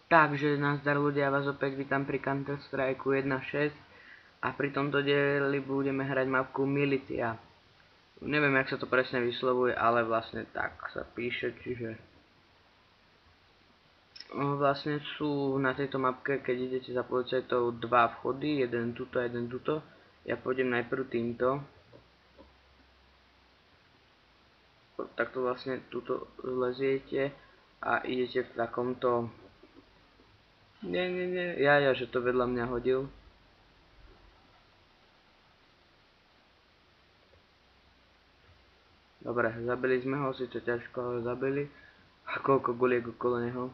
Takže nazdar ľudia, vás opäť vítam pri Counter Strike 1.6 a pri tomto dieli budeme hrať mapku Militia. Neviem, jak sa to presne vyslovuje, ale vlastne tak sa píše, čiže vlastne sú na tejto mapke, keď idete za policajtou, dva vchody, jeden tuto a jeden tuto. Ja pôjdem najprv týmto. Takto vlastne tuto zleziete a idete v takomto... Nie, že to vedľa mňa hodil. Dobre, zabili sme ho, síce ťažko, ale zabili. A koľko guliek okolo neho.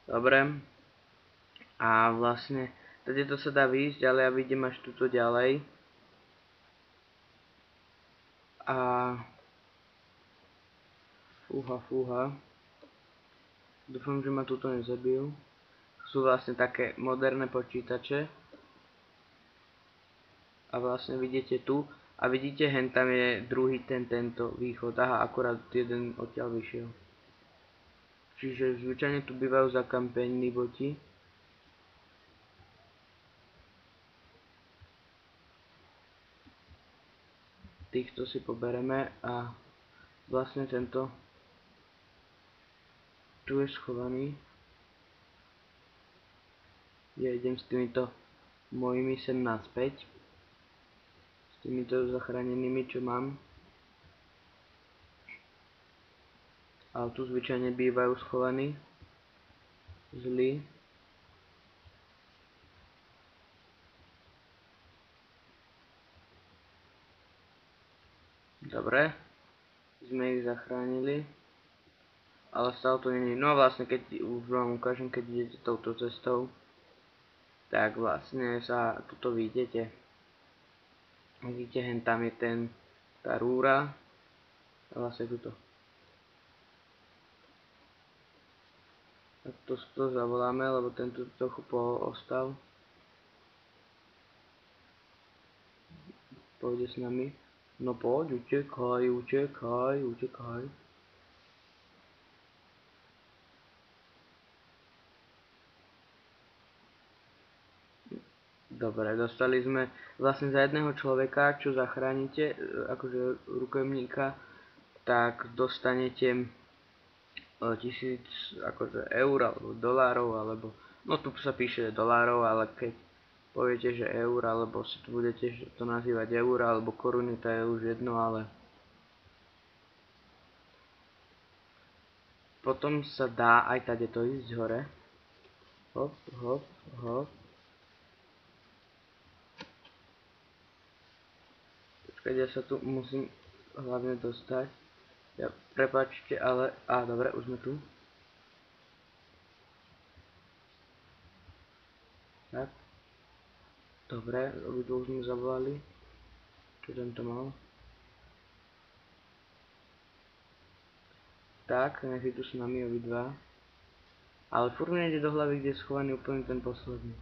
Dobre. A vlastne, tady to sa dá výjsť, ale ja vidím až tuto ďalej. A... Fúha. Dúfam, že ma tuto nezabijú. Sú vlastne také moderné počítače. A vlastne vidíte tu. A vidíte, hen tam je druhý tento východ. Aha, akurát jeden odtiaľ vyšiel. Čiže zvyčajne tu bývajú zakampení boti. Týchto si pobereme a vlastne tento tu je schovaný. Ja idem s týmito mojimi sem naspäť. S týmito zachránenými, čo mám. Ale tu zvyčajne bývajú schovaní. Zlí. Dobre. Sme ich zachránili. Ale stále to nie je. No a vlastne keď už vám ukážem, keď idete touto cestou, tak vlastne sa tuto vidíte. Vidíte, hen tam je tá rúra. A vlastne tuto. Tak to zavoláme, lebo ten tu trochu ostal. Pôjde s nami. No poď, utekaj. Dobre, dostali sme vlastne za jedného človeka, čo zachránite, akože rukojemníka, tak dostanete 1000 akože eur alebo dolárov, alebo no tu sa píše dolárov, ale keď poviete, že eur, alebo si tu budete to nazývať eur alebo koruny, to je už jedno, ale potom sa dá aj tadeto ísť hore. Hop. Počkať, ja sa tu musím hlavne dostať. Ja, prepáčte, ale... dobre, už sme tu. Tak. Dobre, obidvoch sme zavolali. Čo tam to mal? Tak, nech je tu s nami obidva. Ale furt mi nejde do hlavy, kde je schovaný úplne ten posledný.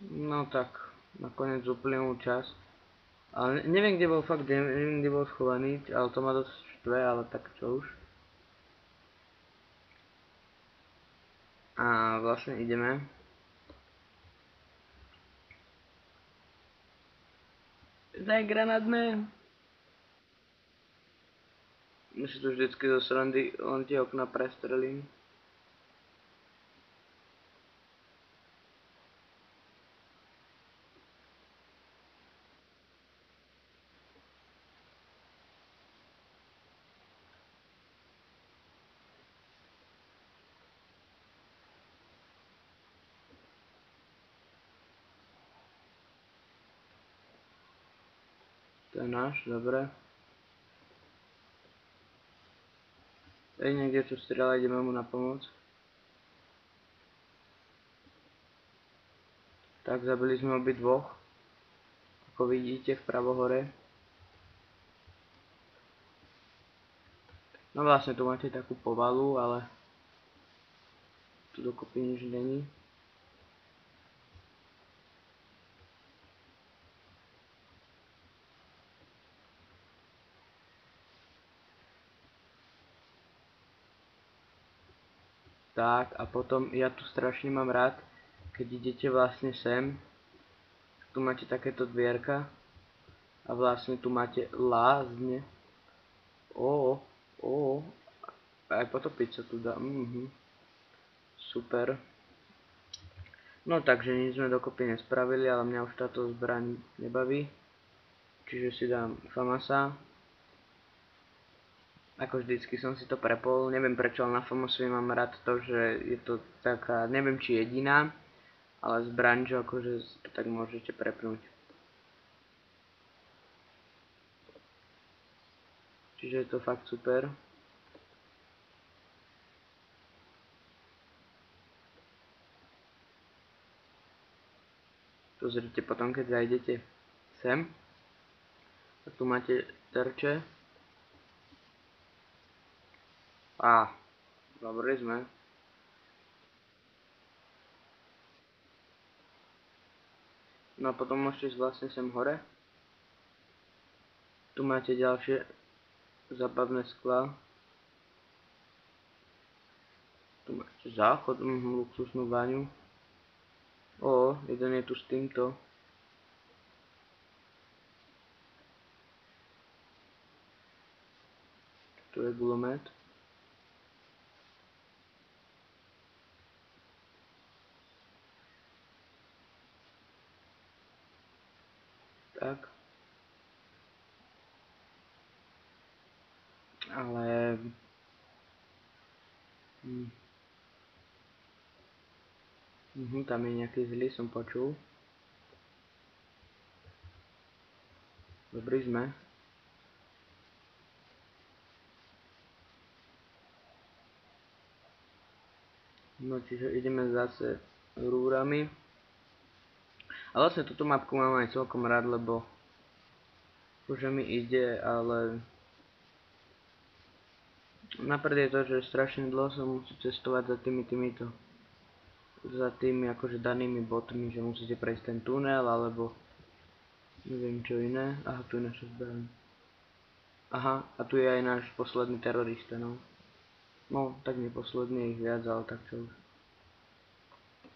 No tak, nakoniec uplynul čas. Ale neviem, kde bol fakt, neviem, kde bol schovaný, ale to ma dosť štve, ale tak čo už. A vlastne ideme. Daj granátne. My si tu vždycky zo srandy len tie okna prestrelím. To je náš, dobre. Tady niekde tu strieľa, ideme mu na pomoc. Tak, zabili sme obidvoch. Ako vidíte, vpravo hore. No vlastne tu máte takú povalu, ale tu dokopy nič není. Tak, a potom ja tu strašne mám rád, keď idete vlastne sem, tu máte takéto dvierka a vlastne tu máte lázne. Ó, aj potopiť sa tu dá, super. No takže nič sme dokopy nespravili, ale mňa už táto zbraň nebaví. Čiže si dám Famasa. Ako vždycky som si to prepol, neviem prečo, ale na Famasovi mám rád to, že je to taká, neviem či jediná, ale zbraň, že akože si to tak môžete prepnúť. Čiže je to fakt super. Pozrite potom, keď zajdete sem. A tu máte terče. Dobrý sme. No a potom môžete ísť vlastne sem hore. Tu máte ďalšie zábavné sklá. Tu máte záchod, luxusnú baňu. Jeden je tu s týmto. Tu je gulomet. Tak. Ale... tam je nejaký zlý, som počul. Dobrý sme. No čiže ideme zase rúrami. A vlastne túto mapku mám aj celkom rád, lebo akože mi ide, ale napríklad je to, že strašne dlho sa musí cestovať za tými akože danými bodmi, že musíte prejsť ten tunel, alebo neviem čo iné. Aha, tu je naša zbraň. Aha, a tu je aj náš posledný terorista, no. No, tak neposledný je ich viac, ale tak čo už.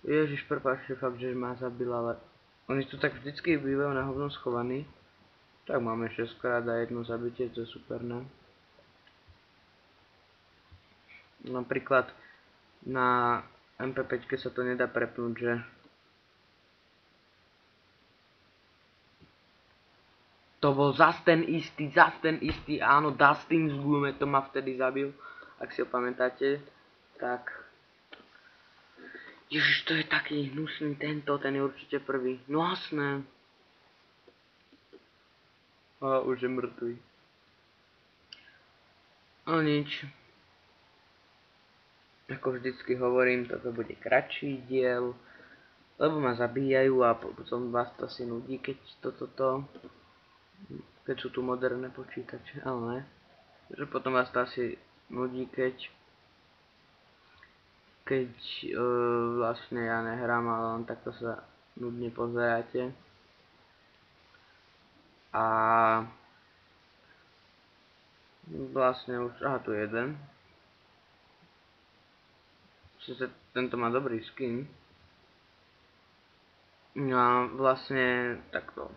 Ježiš, prepáčte, fakt, že ma zabil, ale oni tu tak vždycky bývajú na hovno schovaní. Tak máme 6 krát a jedno zabitie, to je super, ne? Napríklad na MP5 sa to nedá prepnúť, že? To bol zas ten istý, áno, Dustin z Gume to ma vtedy zabil, ak si ho pamätáte, tak... Ježiš, to je taký hnusný tento, ten je určite prvý, no jasné. Už je mŕtvý. No nič. Ako vždycky hovorím, toto bude kratší diel, lebo ma zabíjajú a potom vás to asi nudí, keď keď sú tu moderné počítače, ale ne. Že potom vás to asi nudí, keď vlastne ja nehrám, ale len takto sa nudne pozeráte. A vlastne už, tu je jeden. Tento má dobrý skin. No a vlastne takto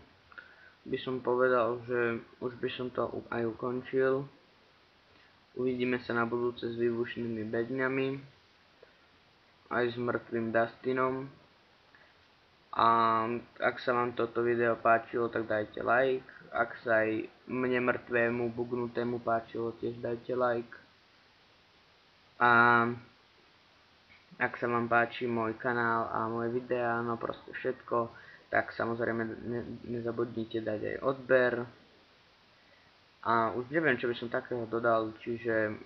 by som povedal, že už by som to aj ukončil. Uvidíme sa na budúce s výbušnými bedňami, aj s mŕtvým Dustinom. A ak sa vám toto video páčilo, tak dajte like. Ak sa aj mne mŕtvému, bugnutému páčilo, tiež dajte like. A ak sa vám páči môj kanál a moje videá, no proste všetko, tak samozrejme nezabudnite dať aj odber. A už neviem, čo by som takého dodal, čiže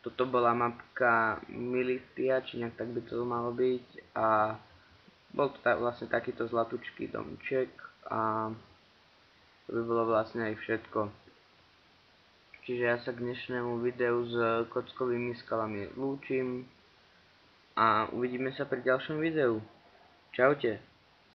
toto bola mapka Militia, či nejak tak by to malo byť. A bol to vlastne takýto zlatučký domček a to by bolo vlastne aj všetko. Čiže ja sa k dnešnému videu s kockovými skalami lúčim a uvidíme sa pri ďalšom videu. Čaute.